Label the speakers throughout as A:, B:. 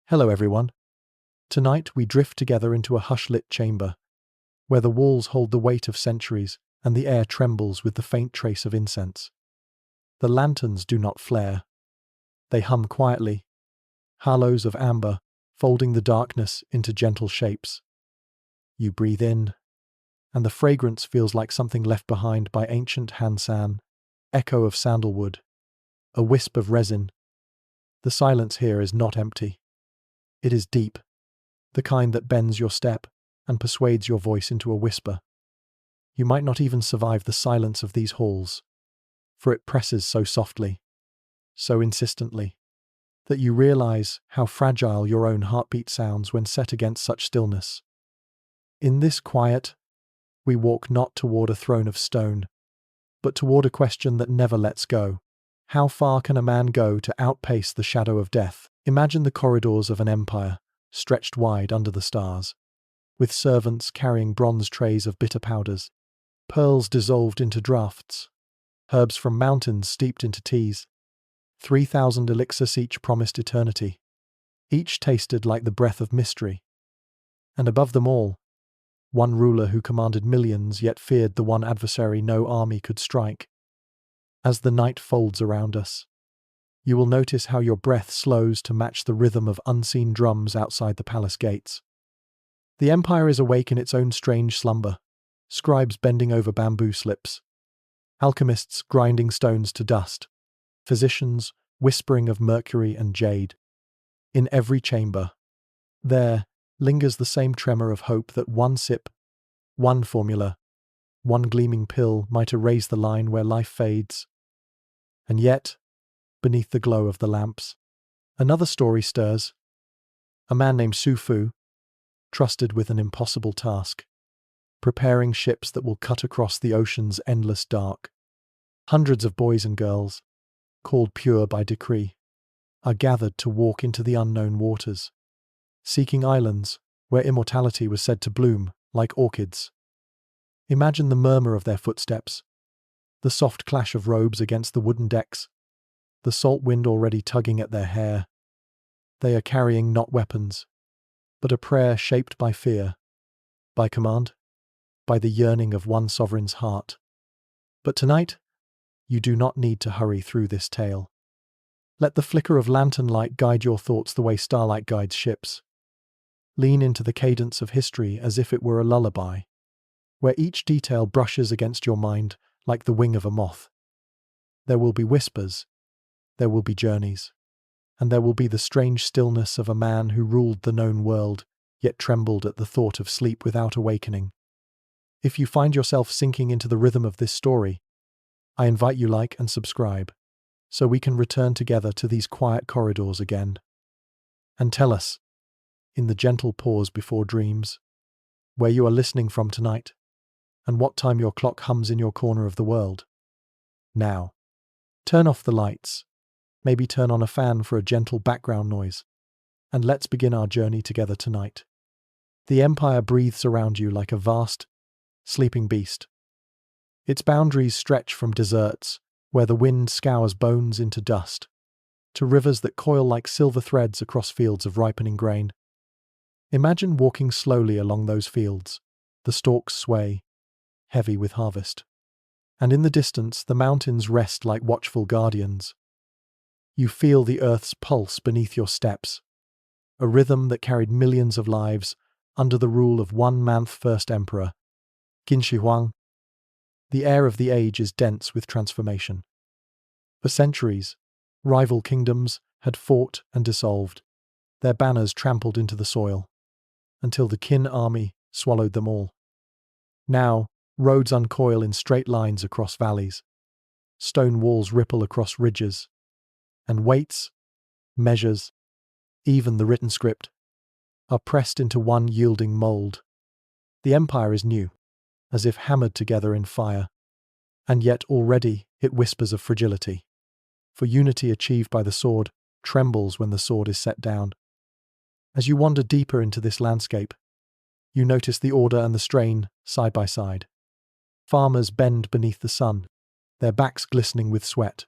A: Hello everyone. Tonight we drift together into a hush-lit chamber, where the walls hold the weight of centuries and the air trembles with the faint trace of incense. The lanterns do not flare. They hum quietly, halos of amber folding the darkness into gentle shapes. You breathe in, and the fragrance feels like something left behind by ancient Hansan, echo of sandalwood, a wisp of resin. The silence here is not empty. It is deep, the kind that bends your step and persuades your voice into a whisper. You might not even survive the silence of these halls, for it presses so softly, so insistently, that you realize how fragile your own heartbeat sounds when set against such stillness. In this quiet, we walk not toward a throne of stone, but toward a question that never lets go. How far can a man go to outpace the shadow of death? Imagine the corridors of an empire, stretched wide under the stars, with servants carrying bronze trays of bitter powders, pearls dissolved into draughts, herbs from mountains steeped into teas. 3,000 elixirs each promised eternity, each tasted like the breath of mystery. And above them all, one ruler who commanded millions yet feared the one adversary no army could strike. As the night folds around us, you will notice how your breath slows to match the rhythm of unseen drums outside the palace gates. The empire is awake in its own strange slumber, scribes bending over bamboo slips, alchemists grinding stones to dust, physicians whispering of mercury and jade. In every chamber, there lingers the same tremor of hope that one sip, one formula, one gleaming pill might erase the line where life fades. And yet, beneath the glow of the lamps, another story stirs. A man named Su Fu, trusted with an impossible task, preparing ships that will cut across the ocean's endless dark. Hundreds of boys and girls, called pure by decree, are gathered to walk into the unknown waters, seeking islands where immortality was said to bloom like orchids. Imagine the murmur of their footsteps, the soft clash of robes against the wooden decks, the salt wind already tugging at their hair. They are carrying not weapons, but a prayer shaped by fear, by command, by the yearning of one sovereign's heart. But tonight, you do not need to hurry through this tale. Let the flicker of lantern light guide your thoughts the way starlight guides ships. Lean into the cadence of history as if it were a lullaby, where each detail brushes against your mind like the wing of a moth. There will be whispers, there will be journeys, and there will be the strange stillness of a man who ruled the known world, yet trembled at the thought of sleep without awakening. If you find yourself sinking into the rhythm of this story, I invite you like and subscribe, so we can return together to these quiet corridors again. And tell us, in the gentle pause before dreams, where you are listening from tonight, and what time your clock hums in your corner of the world. Now, turn off the lights, maybe turn on a fan for a gentle background noise, and let's begin our journey together tonight. The empire breathes around you like a vast, sleeping beast. Its boundaries stretch from deserts, where the wind scours bones into dust, to rivers that coil like silver threads across fields of ripening grain. Imagine walking slowly along those fields, the stalks sway, heavy with harvest. And in the distance, the mountains rest like watchful guardians. You feel the earth's pulse beneath your steps, a rhythm that carried millions of lives under the rule of one man's first emperor, Qin Shi Huang. The air of the age is dense with transformation. For centuries, rival kingdoms had fought and dissolved, their banners trampled into the soil, until the Qin army swallowed them all. Now, roads uncoil in straight lines across valleys, stone walls ripple across ridges, and weights, measures, even the written script, are pressed into one yielding mold. The empire is new, as if hammered together in fire, and yet already it whispers of fragility. For unity achieved by the sword trembles when the sword is set down. As you wander deeper into this landscape, you notice the order and the strain side by side. Farmers bend beneath the sun, their backs glistening with sweat,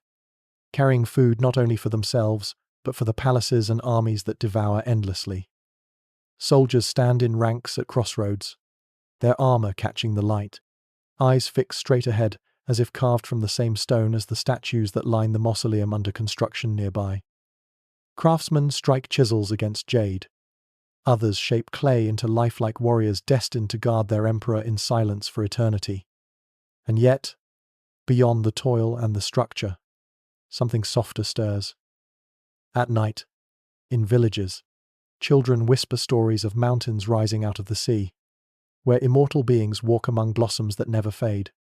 A: carrying food not only for themselves, but for the palaces and armies that devour endlessly. Soldiers stand in ranks at crossroads, their armor catching the light, eyes fixed straight ahead as if carved from the same stone as the statues that line the mausoleum under construction nearby. Craftsmen strike chisels against jade. Others shape clay into lifelike warriors destined to guard their emperor in silence for eternity. And yet, beyond the toil and the structure, something softer stirs. At night, in villages, children whisper stories of mountains rising out of the sea, where immortal beings walk among blossoms that never fade.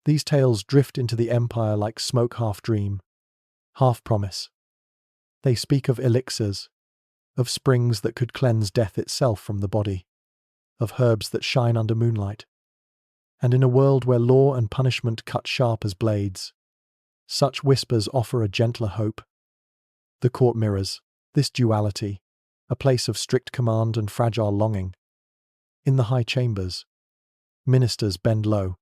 A: These tales drift into the empire like smoke, half dream, half promise. They speak of elixirs, of springs that could cleanse death itself from the body, of herbs that shine under moonlight. And in a world where law and punishment cut sharp as blades, such whispers offer a gentler hope. The court mirrors this duality, a place of strict command and fragile longing. In the high chambers, ministers bend low,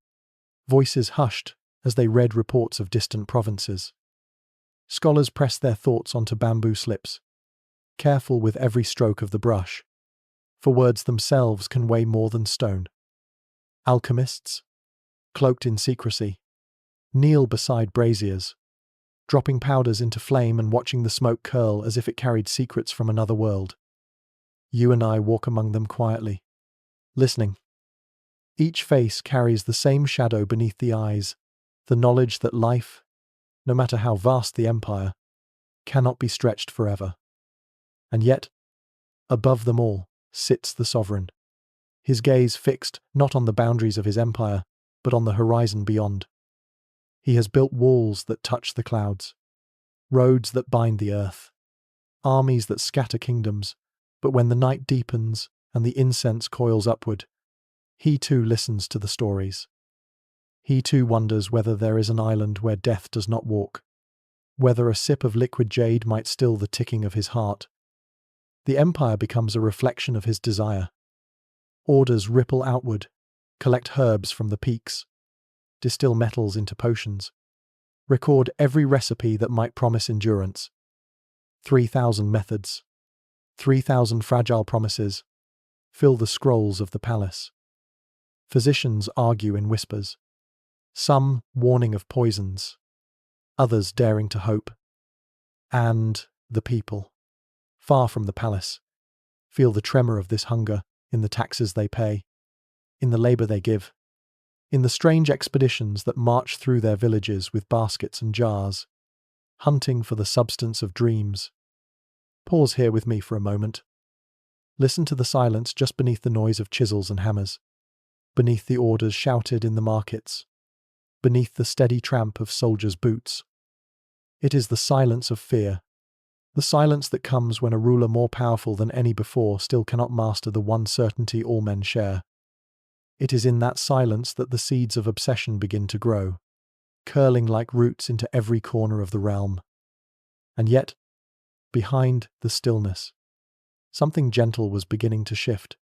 A: voices hushed as they read reports of distant provinces. Scholars press their thoughts onto bamboo slips, careful with every stroke of the brush, for words themselves can weigh more than stone. Alchemists, cloaked in secrecy, kneel beside braziers, dropping powders into flame and watching the smoke curl as if it carried secrets from another world. You and I walk among them quietly, listening. Each face carries the same shadow beneath the eyes, the knowledge that life, no matter how vast the empire, cannot be stretched forever. And yet, above them all, sits the sovereign, his gaze fixed not on the boundaries of his empire, but on the horizon beyond. He has built walls that touch the clouds, roads that bind the earth, armies that scatter kingdoms, but when the night deepens and the incense coils upward, he too listens to the stories. He too wonders whether there is an island where death does not walk, whether a sip of liquid jade might still the ticking of his heart. The empire becomes a reflection of his desire. Orders ripple outward, collect herbs from the peaks, distill metals into potions, record every recipe that might promise endurance. 3,000 methods, 3,000 fragile promises, fill the scrolls of the palace. Physicians argue in whispers, some warning of poisons, others daring to hope. And the people, far from the palace, feel the tremor of this hunger in the taxes they pay, in the labor they give, in the strange expeditions that march through their villages with baskets and jars, hunting for the substance of dreams. Pause here with me for a moment. Listen to the silence just beneath the noise of chisels and hammers, beneath the orders shouted in the markets, beneath the steady tramp of soldiers' boots. It is the silence of fear, the silence that comes when a ruler more powerful than any before still cannot master the one certainty all men share. It is in that silence that the seeds of obsession begin to grow, curling like roots into every corner of the realm. And yet, behind the stillness, something gentle was beginning to shift.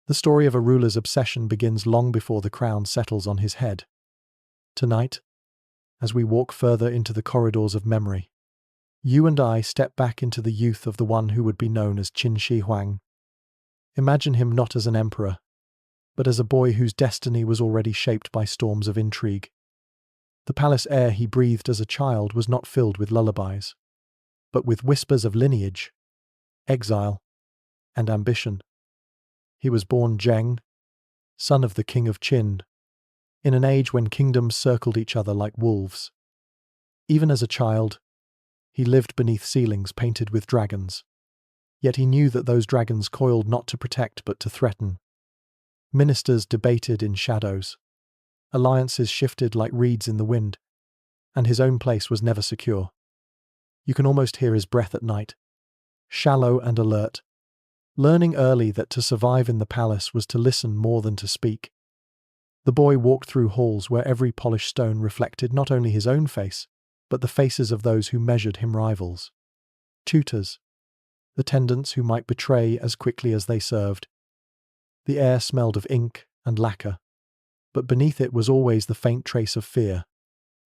A: The story of a ruler's obsession begins long before the crown settles on his head. Tonight, as we walk further into the corridors of memory, you and I step back into the youth of the one who would be known as Qin Shi Huang. Imagine him not as an emperor, but as a boy whose destiny was already shaped by storms of intrigue. The palace air he breathed as a child was not filled with lullabies, but with whispers of lineage, exile, and ambition. He was born Zheng, son of the king of Qin, in an age when kingdoms circled each other like wolves. Even as a child, he lived beneath ceilings painted with dragons, yet he knew that those dragons coiled not to protect but to threaten. Ministers debated in shadows, alliances shifted like reeds in the wind, and his own place was never secure. You can almost hear his breath at night, shallow and alert, learning early that to survive in the palace was to listen more than to speak. The boy walked through halls where every polished stone reflected not only his own face, but the faces of those who measured him rivals. Tutors, attendants who might betray as quickly as they served. The air smelled of ink and lacquer, but beneath it was always the faint trace of fear,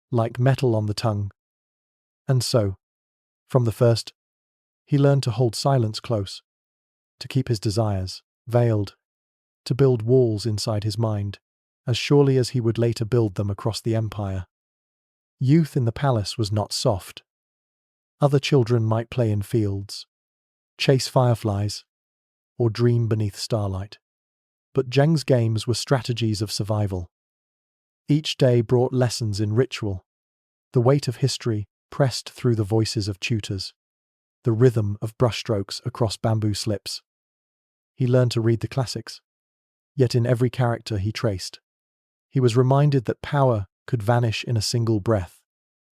A: like metal on the tongue. And so, from the first, He learned to hold silence close, to keep his desires veiled, to build walls inside his mind, as surely as he would later build them across the empire. Youth in the palace was not soft. Other children might play in fields, chase fireflies, or dream beneath starlight. But Zheng's games were strategies of survival. Each day brought lessons in ritual, the weight of history pressed through the voices of tutors, the rhythm of brushstrokes across bamboo slips. He learned to read the classics, yet in every character he traced, he was reminded that power could vanish in a single breath,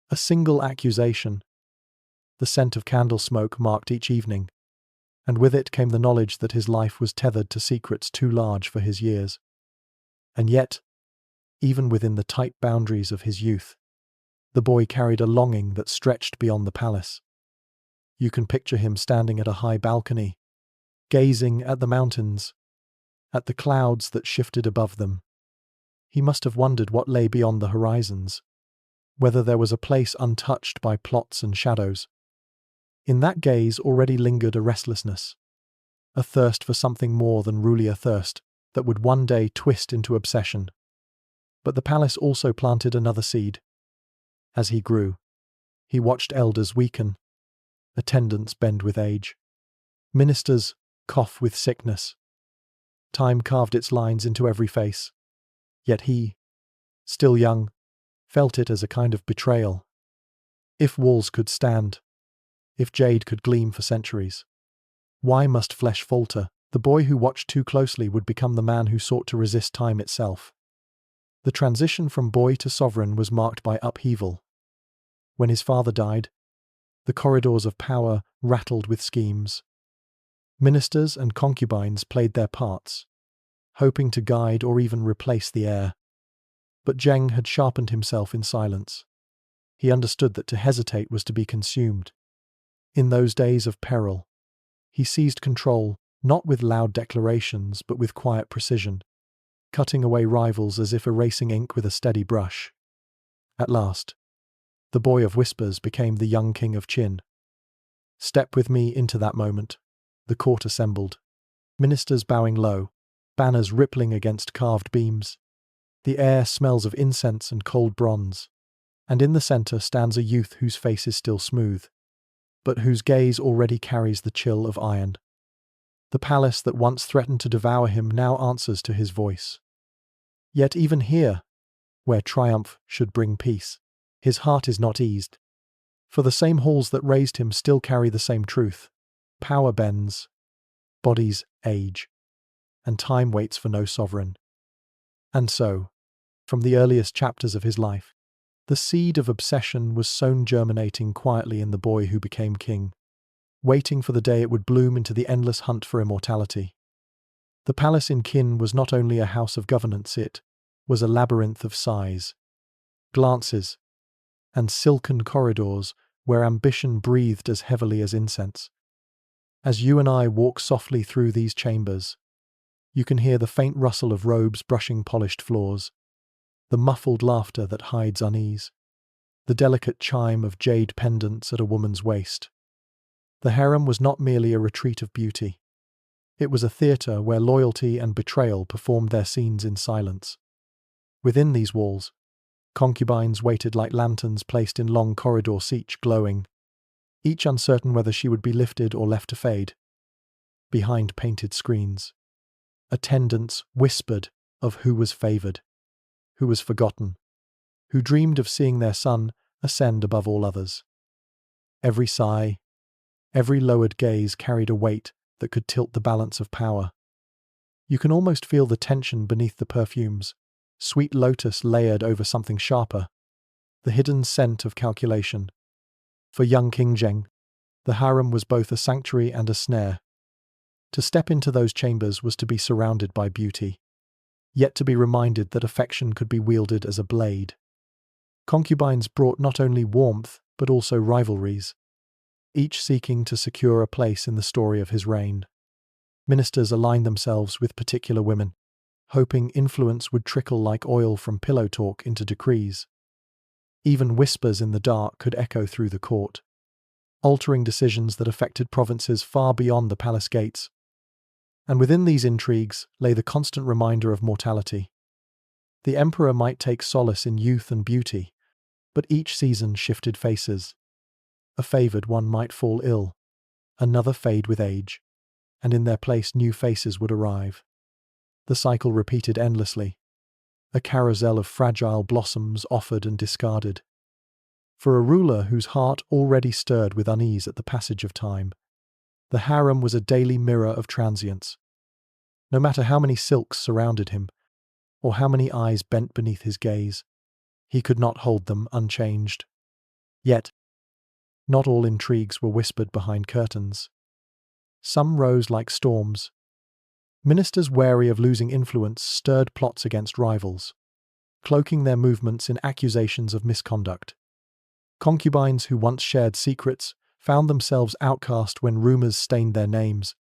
A: a single accusation. The scent of candle smoke marked each evening, and with it came the knowledge that his life was tethered to secrets too large for his years. And yet, even within the tight boundaries of his youth, the boy carried a longing that stretched beyond the palace. You can picture him standing at a high balcony, gazing at the mountains, at the clouds that shifted above them. He must have wondered what lay beyond the horizons, whether there was a place untouched by plots and shadows. In that gaze already lingered a restlessness, a thirst for something more than merely a thirst that would one day twist into obsession. But the palace also planted another seed. As he grew, he watched elders weaken, attendants bend with age, ministers cough with sickness. Time carved its lines into every face. Yet he, still young, felt it as a kind of betrayal. If walls could stand, if jade could gleam for centuries, why must flesh falter? The boy who watched too closely would become the man who sought to resist time itself. The transition from boy to sovereign was marked by upheaval. When his father died, the corridors of power rattled with schemes. Ministers and concubines played their parts, hoping to guide or even replace the heir. But Zheng had sharpened himself in silence. He understood that to hesitate was to be consumed. In those days of peril, he seized control, not with loud declarations but with quiet precision, cutting away rivals as if erasing ink with a steady brush. At last, the boy of whispers became the young king of Qin. Step with me into that moment. The court assembled, ministers bowing low, banners rippling against carved beams. The air smells of incense and cold bronze, and in the center stands a youth whose face is still smooth, but whose gaze already carries the chill of iron. The palace that once threatened to devour him now answers to his voice. Yet even here, where triumph should bring peace, his heart is not eased. For the same halls that raised him still carry the same truth. Power bends, bodies age, and time waits for no sovereign. And so, from the earliest chapters of his life, the seed of obsession was sown germinating quietly in the boy who became king, waiting for the day it would bloom into the endless hunt for immortality. The palace in Qin was not only a house of governance, it was a labyrinth of sighs, glances, and silken corridors where ambition breathed as heavily as incense. As you and I walk softly through these chambers, you can hear the faint rustle of robes brushing polished floors, the muffled laughter that hides unease, the delicate chime of jade pendants at a woman's waist. The harem was not merely a retreat of beauty. It was a theatre where loyalty and betrayal performed their scenes in silence. Within these walls, concubines waited like lanterns placed in long corridor seats glowing, each uncertain whether she would be lifted or left to fade. Behind painted screens, attendants whispered of who was favored, who was forgotten, who dreamed of seeing their son ascend above all others. Every sigh, every lowered gaze carried a weight that could tilt the balance of power. You can almost feel the tension beneath the perfumes, sweet lotus layered over something sharper, the hidden scent of calculation. For young King Zheng, the harem was both a sanctuary and a snare. To step into those chambers was to be surrounded by beauty, yet to be reminded that affection could be wielded as a blade. Concubines brought not only warmth but also rivalries, each seeking to secure a place in the story of his reign. Ministers aligned themselves with particular women, hoping influence would trickle like oil from pillow talk into decrees. Even whispers in the dark could echo through the court, altering decisions that affected provinces far beyond the palace gates. And within these intrigues lay the constant reminder of mortality. The emperor might take solace in youth and beauty, but each season shifted faces. A favored one might fall ill, another fade with age, and in their place new faces would arrive. The cycle repeated endlessly, a carousel of fragile blossoms offered and discarded. For a ruler whose heart already stirred with unease at the passage of time, the harem was a daily mirror of transience. No matter how many silks surrounded him, or how many eyes bent beneath his gaze, he could not hold them unchanged. Yet, not all intrigues were whispered behind curtains. Some rose like storms. Ministers wary of losing influence stirred plots against rivals, cloaking their movements in accusations of misconduct. Concubines who once shared secrets found themselves outcast when rumors stained their names.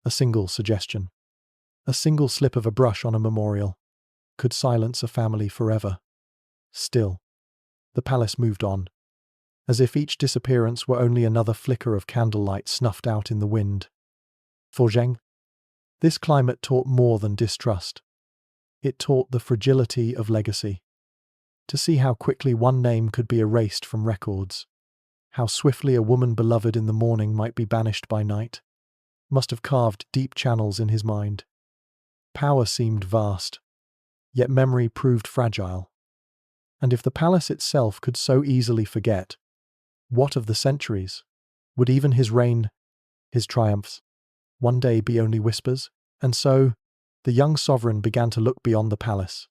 A: A single suggestion, a single slip of a brush on a memorial, could silence a family forever. Still, the palace moved on, as if each disappearance were only another flicker of candlelight snuffed out in the wind. For Zheng, this climate taught more than distrust. It taught the fragility of legacy. To see how quickly one name could be erased from records, how swiftly a woman beloved in the morning might be banished by night, must have carved deep channels in his mind. Power seemed vast, yet memory proved fragile. And if the palace itself could so easily forget, what of the centuries? Would even his reign, his triumphs, one day be only whispers? And so, the young sovereign began to look beyond the palace.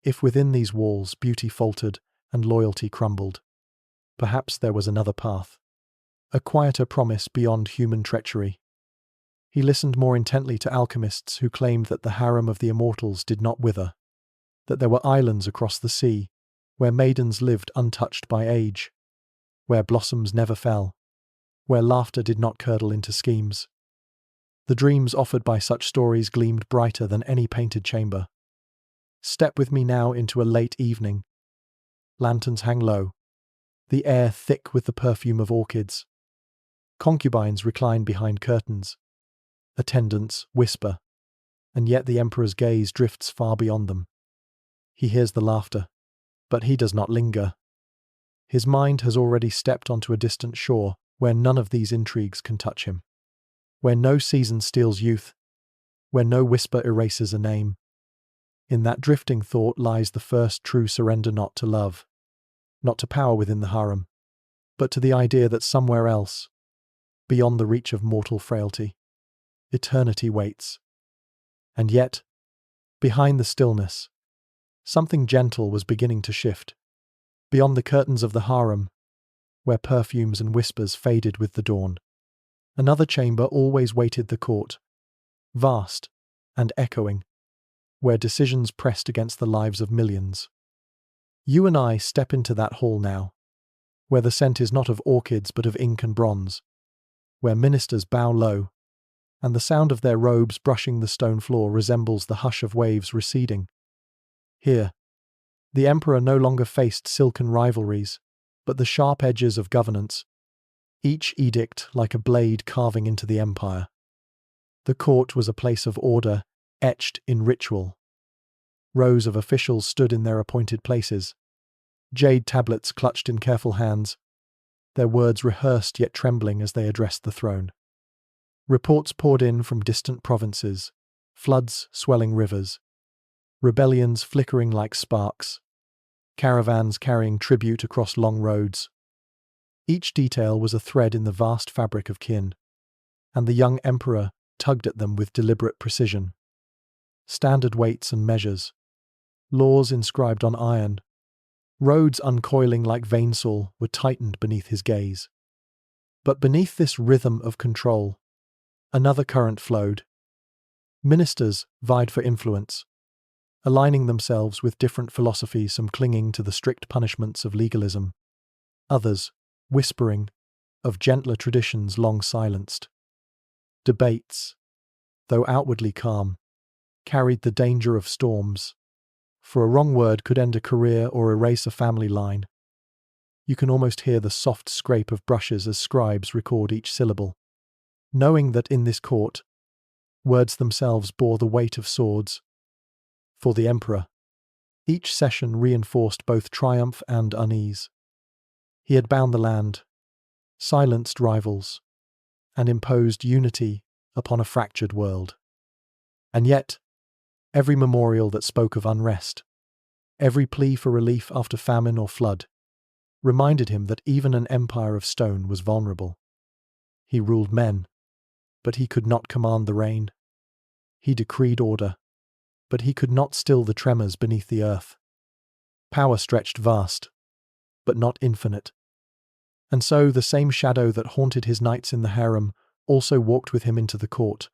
A: If within these walls beauty faltered and loyalty crumbled, perhaps there was another path, a quieter promise beyond human treachery. He listened more intently to alchemists who claimed that the harem of the immortals did not wither, that there were islands across the sea, where maidens lived untouched by age, where blossoms never fell, where laughter did not curdle into schemes. The dreams offered by such stories gleamed brighter than any painted chamber. Step with me now into a late evening. Lanterns hang low, the air thick with the perfume of orchids. Concubines recline behind curtains. Attendants whisper, and yet the emperor's gaze drifts far beyond them. He hears the laughter, but he does not linger. His mind has already stepped onto a distant shore where none of these intrigues can touch him, where no season steals youth, where no whisper erases a name. In that drifting thought lies the first true surrender, not to love, not to power within the harem, but to the idea that somewhere else, beyond the reach of mortal frailty, eternity waits. And yet, behind the stillness, something gentle was beginning to shift. Beyond the curtains of the harem, where perfumes and whispers faded with the dawn, another chamber always waited the court, vast and echoing, where decisions pressed against the lives of millions. You and I step into that hall now, where the scent is not of orchids but of ink and bronze, where ministers bow low, and the sound of their robes brushing the stone floor resembles the hush of waves receding. Here, the emperor no longer faced silken rivalries, but the sharp edges of governance, each edict like a blade carving into the empire. The court was a place of order, etched in ritual. Rows of officials stood in their appointed places, jade tablets clutched in careful hands, their words rehearsed yet trembling as they addressed the throne. Reports poured in from distant provinces, floods swelling rivers, rebellions flickering like sparks, caravans carrying tribute across long roads. Each detail was a thread in the vast fabric of Qin, and the young emperor tugged at them with deliberate precision. Standard weights and measures, laws inscribed on iron, roads uncoiling like veinsaw were tightened beneath his gaze. But beneath this rhythm of control, another current flowed. Ministers vied for influence, aligning themselves with different philosophies, some clinging to the strict punishments of legalism, others whispering of gentler traditions long silenced. Debates, though outwardly calm, carried the danger of storms, for a wrong word could end a career or erase a family line. You can almost hear the soft scrape of brushes as scribes record each syllable, knowing that in this court, words themselves bore the weight of swords. For the emperor, each session reinforced both triumph and unease. He had bound the land, silenced rivals, and imposed unity upon a fractured world. And yet, every memorial that spoke of unrest, every plea for relief after famine or flood, reminded him that even an empire of stone was vulnerable. He ruled men, but he could not command the rain. He decreed order, but he could not still the tremors beneath the earth. Power stretched vast, but not infinite. And so the same shadow that haunted his nights in the harem also walked with him into the court,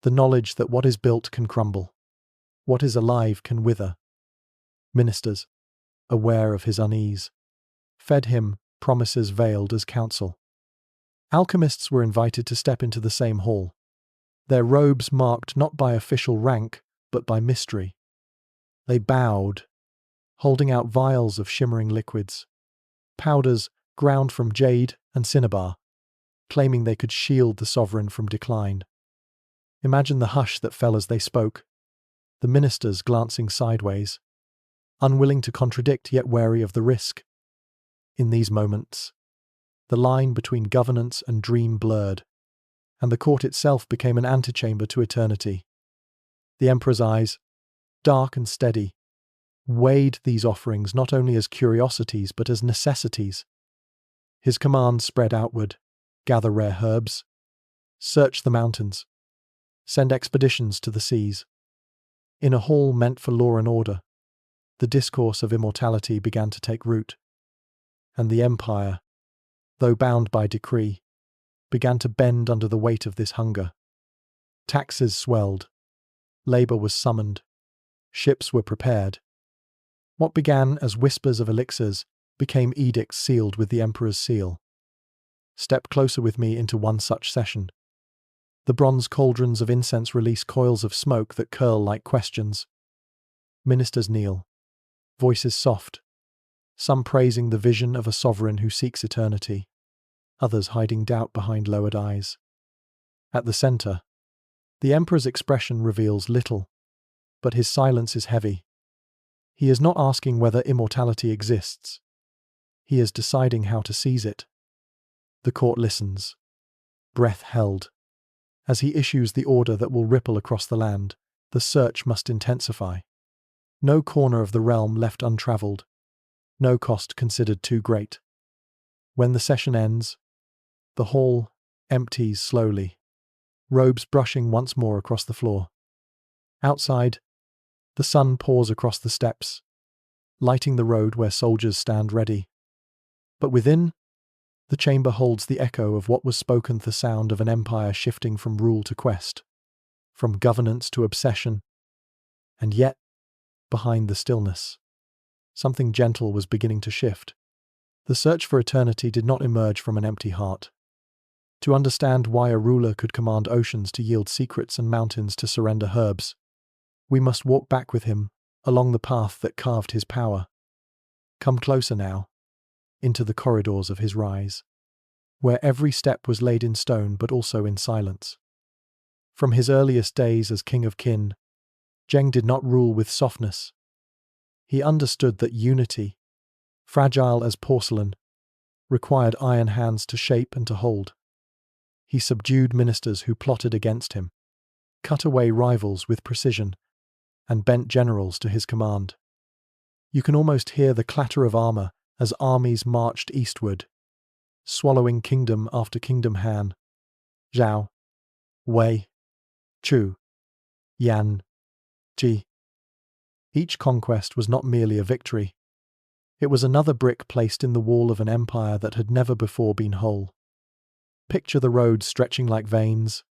A: the knowledge that what is built can crumble, what is alive can wither. Ministers, aware of his unease, fed him promises veiled as counsel. Alchemists were invited to step into the same hall, their robes marked not by official rank, but by mystery. They bowed, holding out vials of shimmering liquids, powders ground from jade and cinnabar, claiming they could shield the sovereign from decline. Imagine the hush that fell as they spoke, the ministers glancing sideways, unwilling to contradict yet wary of the risk. In these moments, the line between governance and dream blurred, and the court itself became an antechamber to eternity. The emperor's eyes, dark and steady, weighed these offerings not only as curiosities but as necessities. His commands spread outward: gather rare herbs, search the mountains, send expeditions to the seas. In a hall meant for law and order, the discourse of immortality began to take root, and the empire, though bound by decree, began to bend under the weight of this hunger. Taxes swelled, labor was summoned, ships were prepared. What began as whispers of elixirs became edicts sealed with the emperor's seal. Step closer with me into one such session. The bronze cauldrons of incense release coils of smoke that curl like questions. Ministers kneel, voices soft, some praising the vision of a sovereign who seeks eternity, others hiding doubt behind lowered eyes. At the center, the emperor's expression reveals little, but his silence is heavy. He is not asking whether immortality exists. He is deciding how to seize it. The court listens, breath held. As he issues the order that will ripple across the land, the search must intensify. No corner of the realm left untraveled, no cost considered too great. When the session ends, the hall empties slowly, robes brushing once more across the floor. Outside, the sun pours across the steps, lighting the road where soldiers stand ready. But within, the chamber holds the echo of what was spoken, the sound of an empire shifting from rule to quest, from governance to obsession. And yet, behind the stillness, something gentle was beginning to shift. The search for eternity did not emerge from an empty heart. To understand why a ruler could command oceans to yield secrets and mountains to surrender herbs, we must walk back with him along the path that carved his power. Come closer now, into the corridors of his rise, where every step was laid in stone but also in silence. From his earliest days as king of Qin, Zheng did not rule with softness. He understood that unity, fragile as porcelain, required iron hands to shape and to hold. He subdued ministers who plotted against him, cut away rivals with precision, and bent generals to his command. You can almost hear the clatter of armor as armies marched eastward, swallowing kingdom after kingdom: Han, Zhao, Wei, Chu, Yan, Ji. Each conquest was not merely a victory. It was another brick placed in the wall of an empire that had never before been whole. Picture the roads stretching like veins,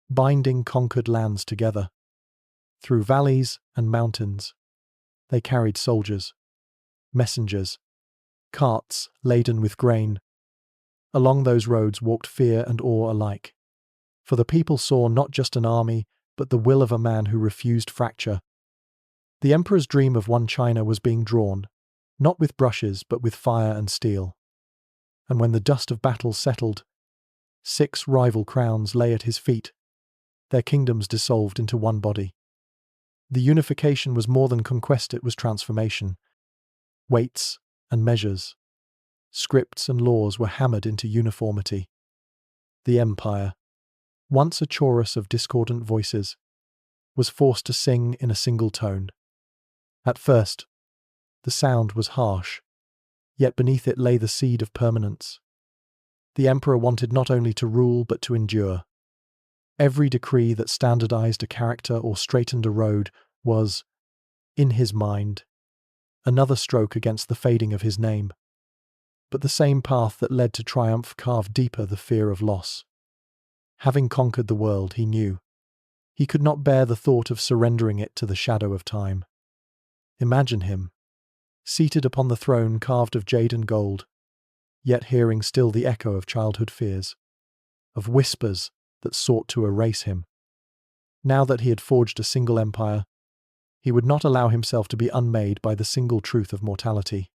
A: binding conquered lands together. Through valleys and mountains, they carried soldiers, messengers, carts laden with grain. Along those roads walked fear and awe alike. For the people saw not just an army, but the will of a man who refused fracture. The emperor's dream of one China was being drawn, not with brushes but with fire and steel. And when the dust of battle settled, 6 rival crowns lay at his feet, their kingdoms dissolved into one body. The unification was more than conquest, it was transformation. Weights and measures, scripts and laws were hammered into uniformity. The empire, once a chorus of discordant voices, was forced to sing in a single tone. At first, the sound was harsh, yet beneath it lay the seed of permanence. The emperor wanted not only to rule but to endure. Every decree that standardized a character or straightened a road was, in his mind, another stroke against the fading of his name. But the same path that led to triumph carved deeper the fear of loss. Having conquered the world, he knew he could not bear the thought of surrendering it to the shadow of time. Imagine him, seated upon the throne carved of jade and gold, yet hearing still the echo of childhood fears, of whispers that sought to erase him. Now that he had forged a single empire, he would not allow himself to be unmade by the single truth of mortality.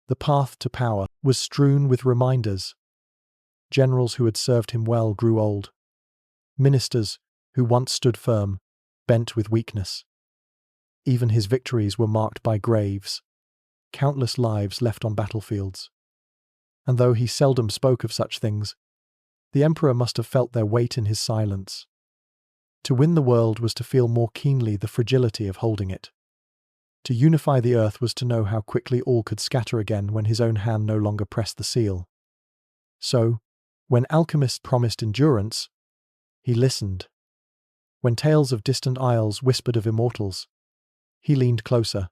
A: The path to power was strewn with reminders. Generals who had served him well grew old. Ministers who once stood firm bent with weakness. Even his victories were marked by graves, countless lives left on battlefields. And though he seldom spoke of such things, the emperor must have felt their weight in his silence. To win the world was to feel more keenly the fragility of holding it. To unify the earth was to know how quickly all could scatter again when his own hand no longer pressed the seal. So, when alchemists promised endurance, he listened. When tales of distant isles whispered of immortals, he leaned closer.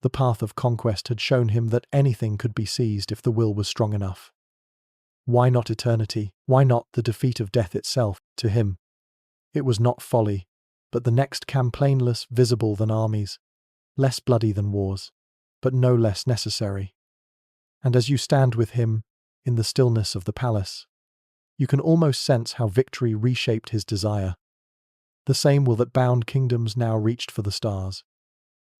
A: The path of conquest had shown him that anything could be seized if the will was strong enough. Why not eternity? Why not the defeat of death itself? To him, it was not folly, but the next campaign less visible than armies, less bloody than wars, but no less necessary. And as you stand with him, in the stillness of the palace, you can almost sense how victory reshaped his desire. The same will that bound kingdoms now reached for the stars.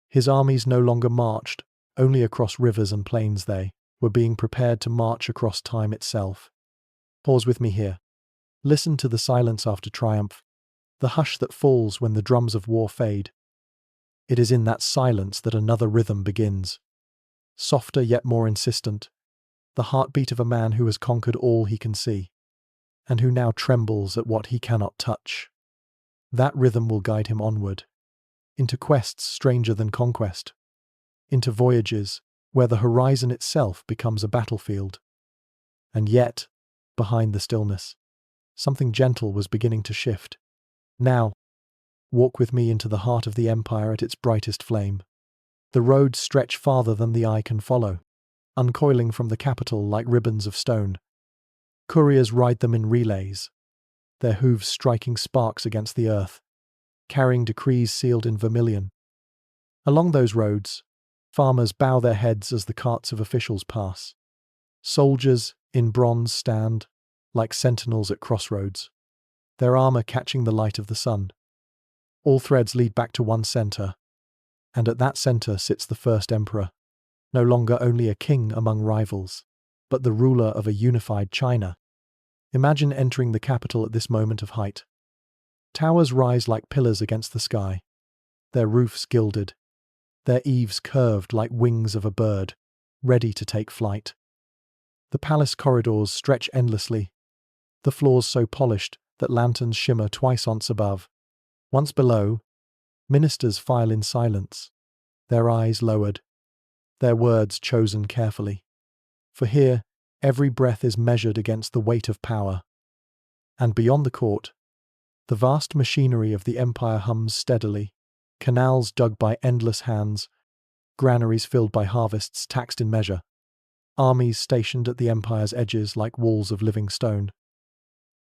A: His armies no longer marched only across rivers and plains, they were being prepared to march across time itself. Pause with me here. Listen to the silence after triumph, the hush that falls when the drums of war fade. It is in that silence that another rhythm begins. Softer yet more insistent, the heartbeat of a man who has conquered all he can see, and who now trembles at what he cannot touch. That rhythm will guide him onward, into quests stranger than conquest, into voyages where the horizon itself becomes a battlefield. And yet, behind the stillness, something gentle was beginning to shift. Now, walk with me into the heart of the empire at its brightest flame. The roads stretch farther than the eye can follow, uncoiling from the capital like ribbons of stone. Couriers ride them in relays, their hooves striking sparks against the earth, carrying decrees sealed in vermilion. Along those roads, farmers bow their heads as the carts of officials pass. Soldiers in bronze stand, like sentinels at crossroads, their armor catching the light of the sun. All threads lead back to one center, and at that center sits the first emperor, no longer only a king among rivals, but the ruler of a unified China. Imagine entering the capital at this moment of height. Towers rise like pillars against the sky, their roofs gilded, their eaves curved like wings of a bird, ready to take flight. The palace corridors stretch endlessly, the floors so polished that lanterns shimmer twice once above. Once below, ministers file in silence, their eyes lowered, their words chosen carefully. For here, every breath is measured against the weight of power. And beyond the court, the vast machinery of the empire hums steadily, canals dug by endless hands, granaries filled by harvests taxed in measure, armies stationed at the empire's edges like walls of living stone.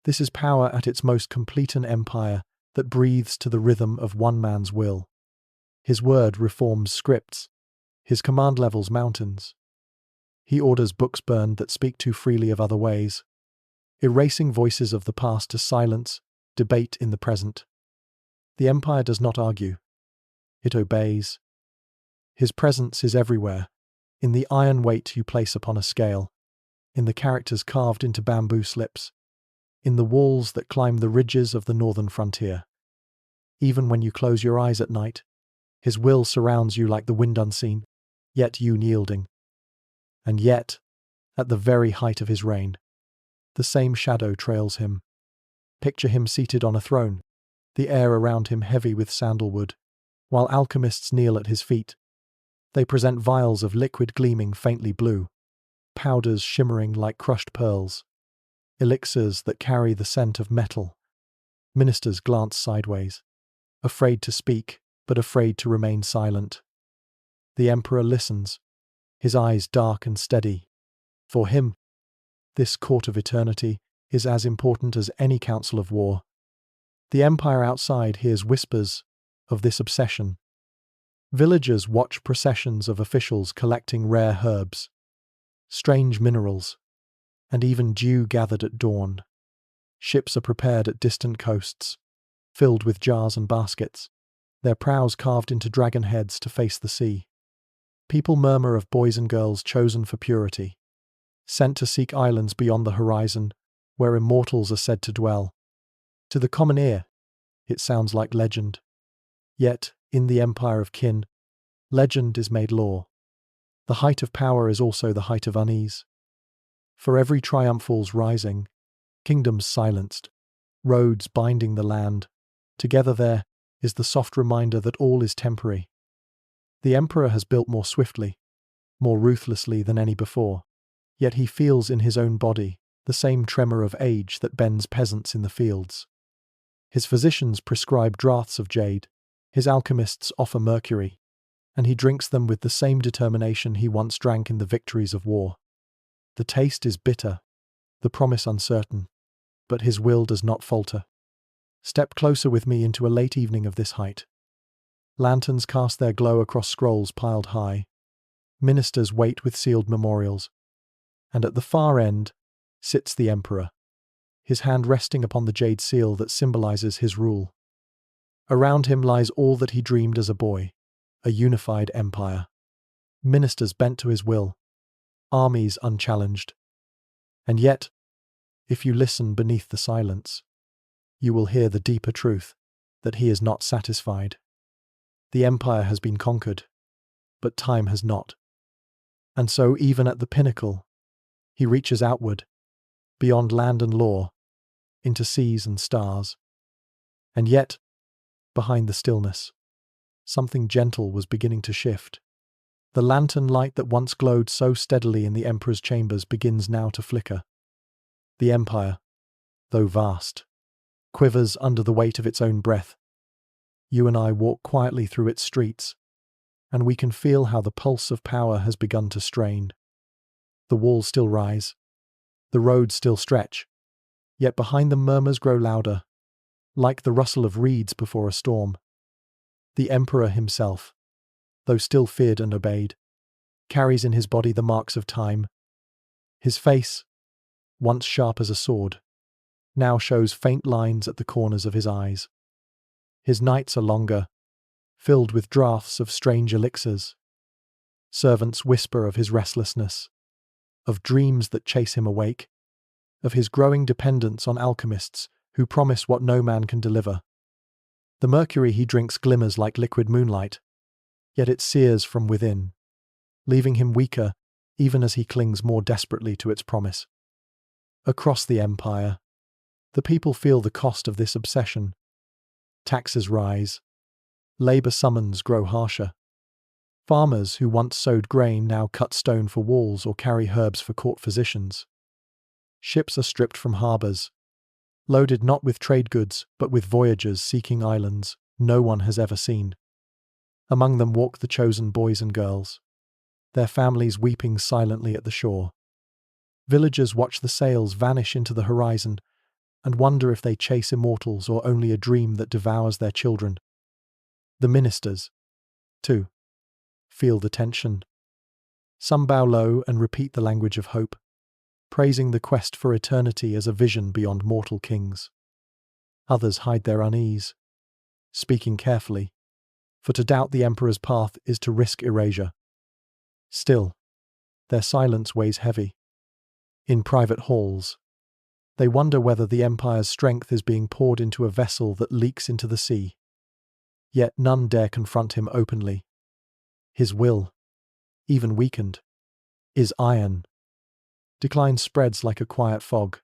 A: This is power at its most complete, an empire that breathes to the rhythm of one man's will. His word reforms scripts, his command levels mountains. He orders books burned that speak too freely of other ways, erasing voices of the past to silence debate in the present. The empire does not argue. It obeys. His presence is everywhere, in the iron weight you place upon a scale. in the characters carved into bamboo slips, in the walls that climb the ridges of the northern frontier. Even when you close your eyes at night, his will surrounds you like the wind unseen, yet unyielding. And yet, at the very height of his reign, the same shadow trails him. Picture him seated on a throne, the air around him heavy with sandalwood, while alchemists kneel at his feet. They present vials of liquid gleaming faintly blue, powders shimmering like crushed pearls, elixirs that carry the scent of metal. Ministers glance sideways, afraid to speak, but afraid to remain silent. The emperor listens, his eyes dark and steady. For him, this court of eternity is as important as any council of war. The empire outside hears whispers of this obsession. Villagers watch processions of officials collecting rare herbs, strange minerals, and even dew gathered at dawn. Ships are prepared at distant coasts, filled with jars and baskets, their prows carved into dragon heads to face the sea. People murmur of boys and girls chosen for purity, sent to seek islands beyond the horizon, where immortals are said to dwell. To the common ear, it sounds like legend. Yet, in the empire of Qin, legend is made law. The height of power is also the height of unease. For every triumphal's rising, kingdoms silenced, roads binding the land, together there is the soft reminder that all is temporary. The emperor has built more swiftly, more ruthlessly than any before, yet he feels in his own body the same tremor of age that bends peasants in the fields. His physicians prescribe draughts of jade, his alchemists offer mercury, and he drinks them with the same determination he once drank in the victories of war. The taste is bitter, the promise uncertain, but his will does not falter. Step closer with me into a late evening of this height. Lanterns cast their glow across scrolls piled high. Ministers wait with sealed memorials. And at the far end sits the emperor, his hand resting upon the jade seal that symbolizes his rule. Around him lies all that he dreamed as a boy, a unified empire. Ministers bent to his will, armies unchallenged. And yet, if you listen beneath the silence, you will hear the deeper truth that he is not satisfied. The empire has been conquered, but time has not. And so even at the pinnacle, he reaches outward, beyond land and law, into seas and stars. And yet, behind the stillness, something gentle was beginning to shift. The lantern light that once glowed so steadily in the emperor's chambers begins now to flicker. The empire, though vast, quivers under the weight of its own breath. You and I walk quietly through its streets, and we can feel how the pulse of power has begun to strain. The walls still rise, the roads still stretch, yet behind them murmurs grow louder, like the rustle of reeds before a storm. The emperor himself, though still feared and obeyed, carries in his body the marks of time. His face, once sharp as a sword, now shows faint lines at the corners of his eyes. His nights are longer, filled with draughts of strange elixirs. Servants whisper of his restlessness, of dreams that chase him awake, of his growing dependence on alchemists who promise what no man can deliver. The mercury he drinks glimmers like liquid moonlight, yet it sears from within, leaving him weaker even as he clings more desperately to its promise. Across the empire, the people feel the cost of this obsession. Taxes rise, labor summons grow harsher. Farmers who once sowed grain now cut stone for walls or carry herbs for court physicians. Ships are stripped from harbors, loaded not with trade goods but with voyages seeking islands no one has ever seen. Among them walk the chosen boys and girls, their families weeping silently at the shore. Villagers watch the sails vanish into the horizon and wonder if they chase immortals or only a dream that devours their children. The ministers, too, feel the tension. Some bow low and repeat the language of hope, praising the quest for eternity as a vision beyond mortal kings. Others hide their unease, speaking carefully, for to doubt the emperor's path is to risk erasure. Still, their silence weighs heavy. In private halls, they wonder whether the empire's strength is being poured into a vessel that leaks into the sea. Yet none dare confront him openly. His will, even weakened, is iron. Decline spreads like a quiet fog.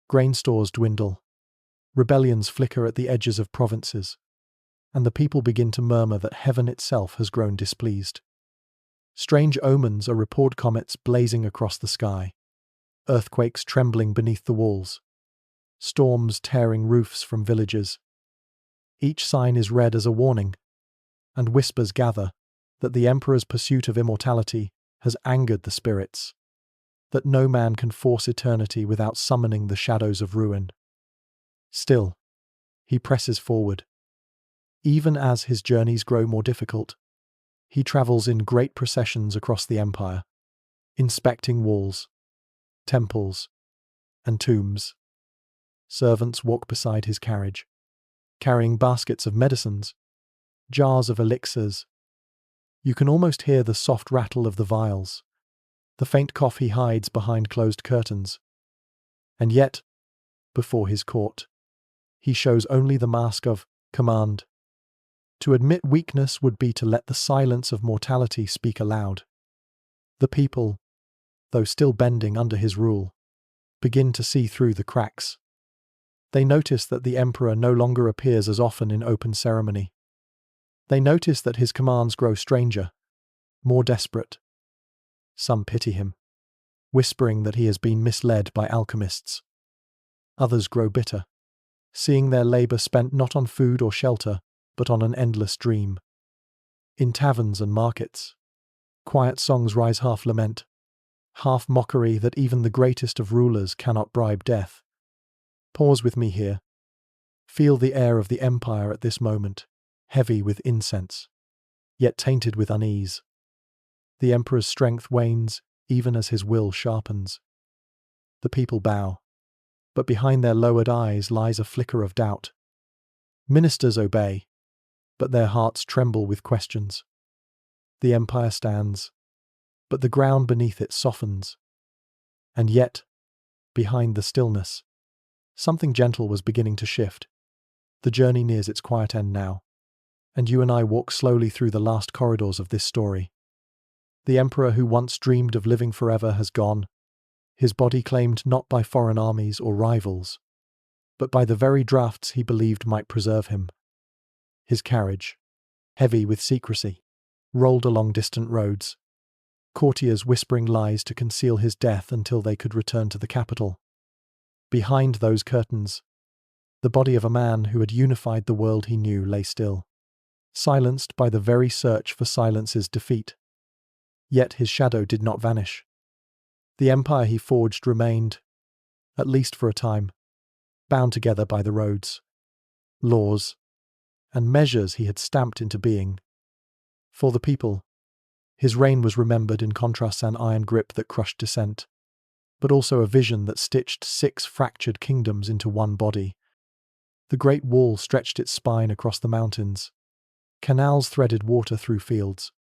A: Grain stores dwindle. Rebellions flicker at the edges of provinces, and the people begin to murmur that heaven itself has grown displeased. Strange omens are report comets blazing across the sky, earthquakes trembling beneath the walls, storms tearing roofs from villages. Each sign is read as a warning, and whispers gather that the emperor's pursuit of immortality has angered the spirits, that no man can force eternity without summoning the shadows of ruin. Still, he presses forward. Even as his journeys grow more difficult, he travels in great processions across the empire, inspecting walls, temples, and tombs. Servants walk beside his carriage, carrying baskets of medicines, jars of elixirs. You can almost hear the soft rattle of the vials, the faint cough he hides behind closed curtains. And yet, before his court, he shows only the mask of command. To admit weakness would be to let the silence of mortality speak aloud. The people, though still bending under his rule, begin to see through the cracks. They notice that the emperor no longer appears as often in open ceremony. They notice that his commands grow stranger, more desperate. Some pity him, whispering that he has been misled by alchemists. Others grow bitter, seeing their labor spent not on food or shelter, but on an endless dream. In taverns and markets, quiet songs rise, half lament, half mockery that even the greatest of rulers cannot bribe death. Pause with me here. Feel the air of the empire at this moment, heavy with incense, yet tainted with unease. The emperor's strength wanes even as his will sharpens. The people bow, but behind their lowered eyes lies a flicker of doubt. Ministers obey, but their hearts tremble with questions. The empire stands, but the ground beneath it softens. And yet, behind the stillness, something gentle was beginning to shift. The journey nears its quiet end now, and you and I walk slowly through the last corridors of this story. The emperor who once dreamed of living forever has gone, his body claimed not by foreign armies or rivals, but by the very drafts he believed might preserve him. His carriage, heavy with secrecy, rolled along distant roads, courtiers whispering lies to conceal his death until they could return to the capital. Behind those curtains, the body of a man who had unified the world he knew lay still, silenced by the very search for silence's defeat. Yet his shadow did not vanish. The empire he forged remained, at least for a time, bound together by the roads, laws, and measures he had stamped into being. For the people, his reign was remembered in contrast to an iron grip that crushed dissent, but also a vision that stitched 6 fractured kingdoms into one body. The Great Wall stretched its spine across the mountains, canals threaded water through fields,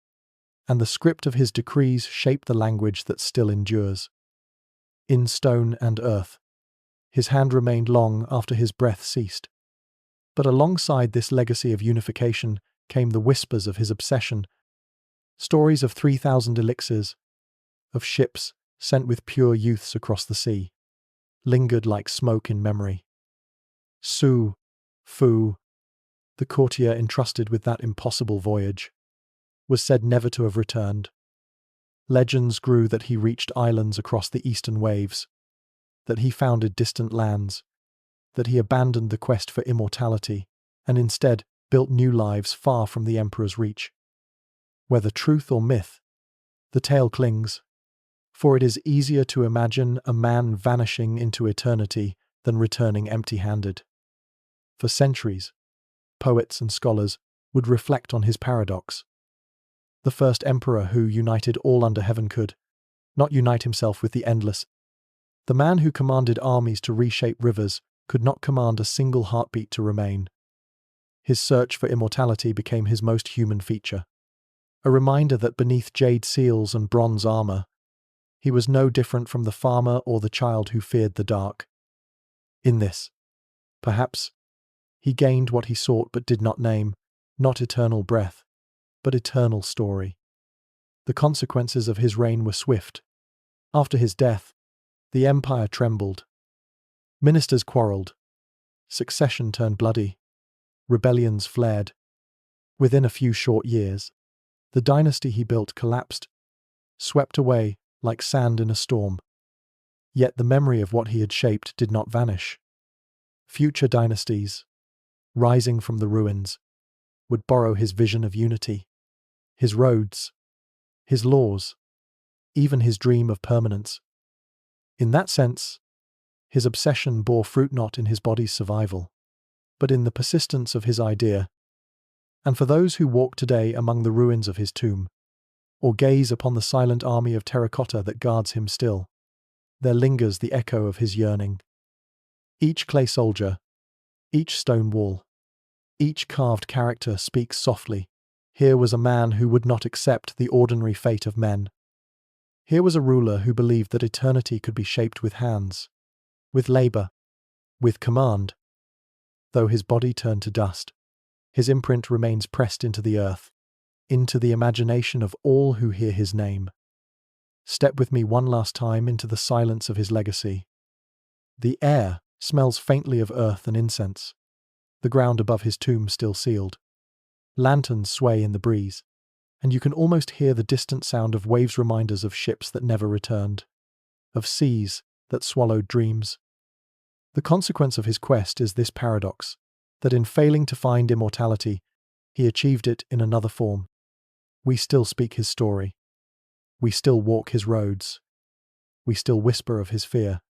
A: and the script of his decrees shaped the language that still endures. In stone and earth, his hand remained long after his breath ceased. But alongside this legacy of unification came the whispers of his obsession, stories of 3,000 elixirs, of ships sent with pure youths across the sea, lingered like smoke in memory. Su, Fu, the courtier entrusted with that impossible voyage, was said never to have returned. Legends grew that he reached islands across the eastern waves, that he founded distant lands, that he abandoned the quest for immortality and instead built new lives far from the emperor's reach. Whether truth or myth, the tale clings, for it is easier to imagine a man vanishing into eternity than returning empty-handed. For centuries, poets and scholars would reflect on his paradox. The first emperor who united all under heaven could not unite himself with the endless. The man who commanded armies to reshape rivers could not command a single heartbeat to remain. His search for immortality became his most human feature, a reminder that beneath jade seals and bronze armor, He was no different from the farmer or the child who feared the dark. In this, perhaps, he gained what he sought but did not name, not eternal breath, but eternal story. The consequences of his reign were swift. After his death, the empire trembled. Ministers quarreled. Succession turned bloody. Rebellions flared. Within a few short years, the dynasty he built collapsed, swept away like sand in a storm. Yet the memory of what he had shaped did not vanish. Future dynasties, rising from the ruins, would borrow his vision of unity, his roads, his laws, even his dream of permanence. In that sense, his obsession bore fruit not in his body's survival, but in the persistence of his idea. And for those who walk today among the ruins of his tomb, or gaze upon the silent army of terracotta that guards him still, there lingers the echo of his yearning. Each clay soldier, each stone wall, each carved character speaks softly. Here was a man who would not accept the ordinary fate of men. Here was a ruler who believed that eternity could be shaped with hands, with labor, with command. Though his body turned to dust, his imprint remains pressed into the earth, into the imagination of all who hear his name. Step with me one last time into the silence of his legacy. The air smells faintly of earth and incense, the ground above his tomb still sealed. Lanterns sway in the breeze, and you can almost hear the distant sound of waves, reminders of ships that never returned, of seas that swallowed dreams. The consequence of his quest is this paradox, that in failing to find immortality, he achieved it in another form. We still speak his story. We still walk his roads. We still whisper of his fear.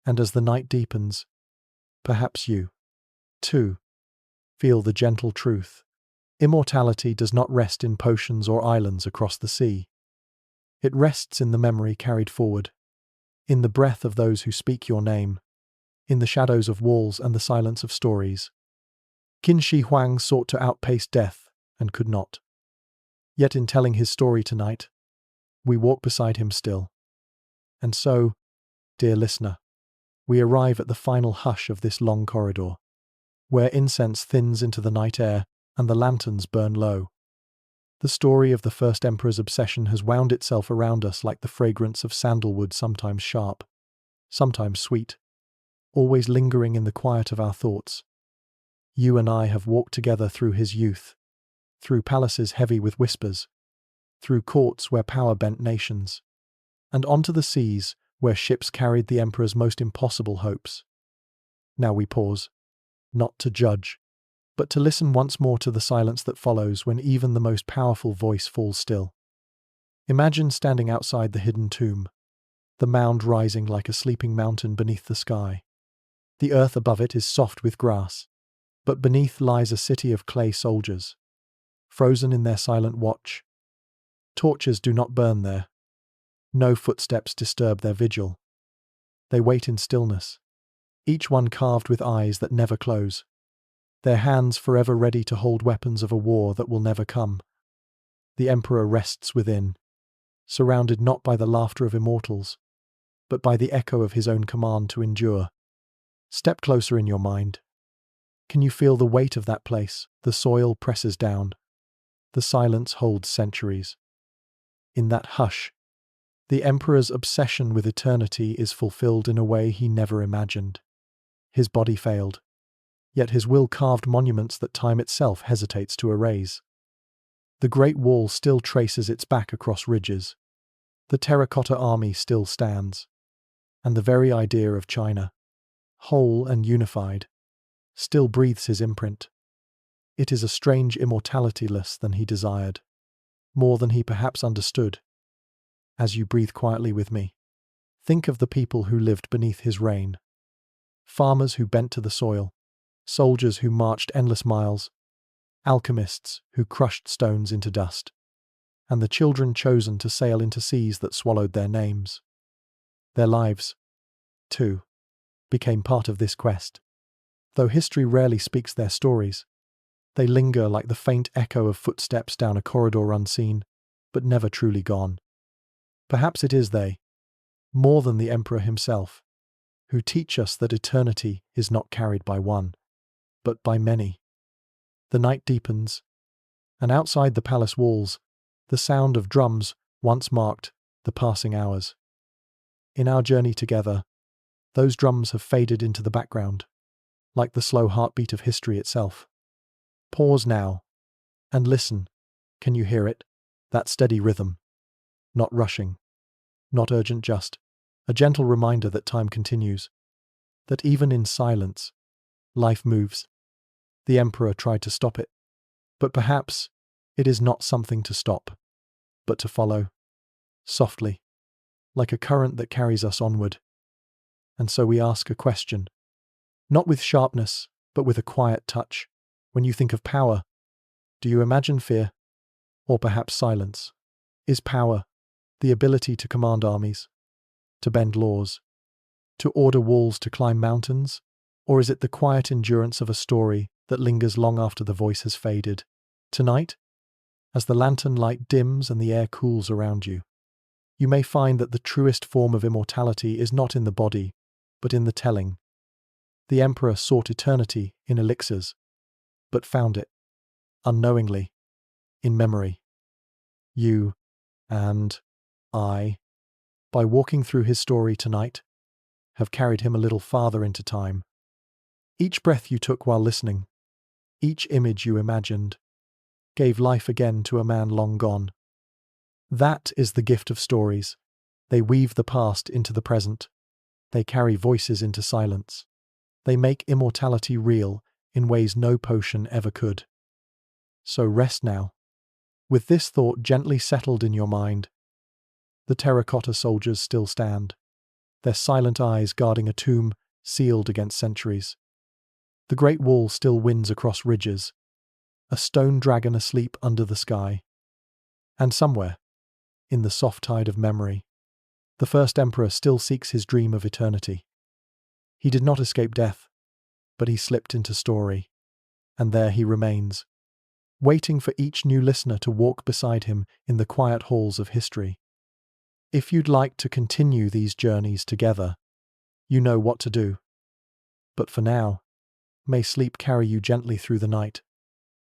A: And as the night deepens, perhaps you, too, feel the gentle truth. Immortality does not rest in potions or islands across the sea. It rests in the memory carried forward, in the breath of those who speak your name, in the shadows of walls and the silence of stories. Qin Shi Huang sought to outpace death and could not. Yet in telling his story tonight, we walk beside him still. And so, dear listener, we arrive at the final hush of this long corridor, where incense thins into the night air and the lanterns burn low. The story of the first emperor's obsession has wound itself around us like the fragrance of sandalwood, sometimes sharp, sometimes sweet, always lingering in the quiet of our thoughts. You and I have walked together through his youth, through palaces heavy with whispers, through courts where power bent nations, and onto the seas where ships carried the emperor's most impossible hopes. Now we pause, not to judge, but to listen once more to the silence that follows when even the most powerful voice falls still. Imagine standing outside the hidden tomb, the mound rising like a sleeping mountain beneath the sky. The earth above it is soft with grass, but beneath lies a city of clay soldiers, frozen in their silent watch. Torches do not burn there. No footsteps disturb their vigil. They wait in stillness, each one carved with eyes that never close, their hands forever ready to hold weapons of a war that will never come. The emperor rests within, surrounded not by the laughter of immortals, but by the echo of his own command to endure. Step closer in your mind. Can you feel the weight of that place? The soil presses down. The silence holds centuries. In that hush, the emperor's obsession with eternity is fulfilled in a way he never imagined. His body failed, yet his will carved monuments that time itself hesitates to erase. The Great Wall still traces its back across ridges. The terracotta army still stands. And the very idea of China, whole and unified, still breathes his imprint. It is a strange immortality less than he desired, more than he perhaps understood. As you breathe quietly with me, think of the people who lived beneath his reign. Farmers who bent to the soil, soldiers who marched endless miles, alchemists who crushed stones into dust, and the children chosen to sail into seas that swallowed their names. Their lives, too, became part of this quest. Though history rarely speaks their stories, they linger like the faint echo of footsteps down a corridor unseen, but never truly gone. Perhaps it is they, more than the emperor himself, who teach us that eternity is not carried by one, but by many. The night deepens, and outside the palace walls, the sound of drums once marked the passing hours. In our journey together, those drums have faded into the background, like the slow heartbeat of history itself. Pause now, and listen. Can you hear it? That steady rhythm. Not rushing, not urgent, just a gentle reminder that time continues, that even in silence, life moves. The emperor tried to stop it, but perhaps it is not something to stop, but to follow, softly, like a current that carries us onward. And so we ask a question, not with sharpness, but with a quiet touch. When you think of power, do you imagine fear, or perhaps silence? Is power the ability to command armies, to bend laws, to order walls to climb mountains? Or is it the quiet endurance of a story that lingers long after the voice has faded? Tonight, as the lantern light dims and the air cools around you, you may find that the truest form of immortality is not in the body, but in the telling. The emperor sought eternity in elixirs, but found it, unknowingly, in memory. You and I, by walking through his story tonight, have carried him a little farther into time. Each breath you took while listening, each image you imagined, gave life again to a man long gone. That is the gift of stories. They weave the past into the present. They carry voices into silence. They make immortality real in ways no potion ever could. So rest now, with this thought gently settled in your mind. The terracotta soldiers still stand, their silent eyes guarding a tomb sealed against centuries. The great wall still winds across ridges, a stone dragon asleep under the sky. And somewhere, in the soft tide of memory, the first emperor still seeks his dream of eternity. He did not escape death, but he slipped into story, and there he remains, waiting for each new listener to walk beside him in the quiet halls of history. If you'd like to continue these journeys together, you know what to do. But for now, may sleep carry you gently through the night.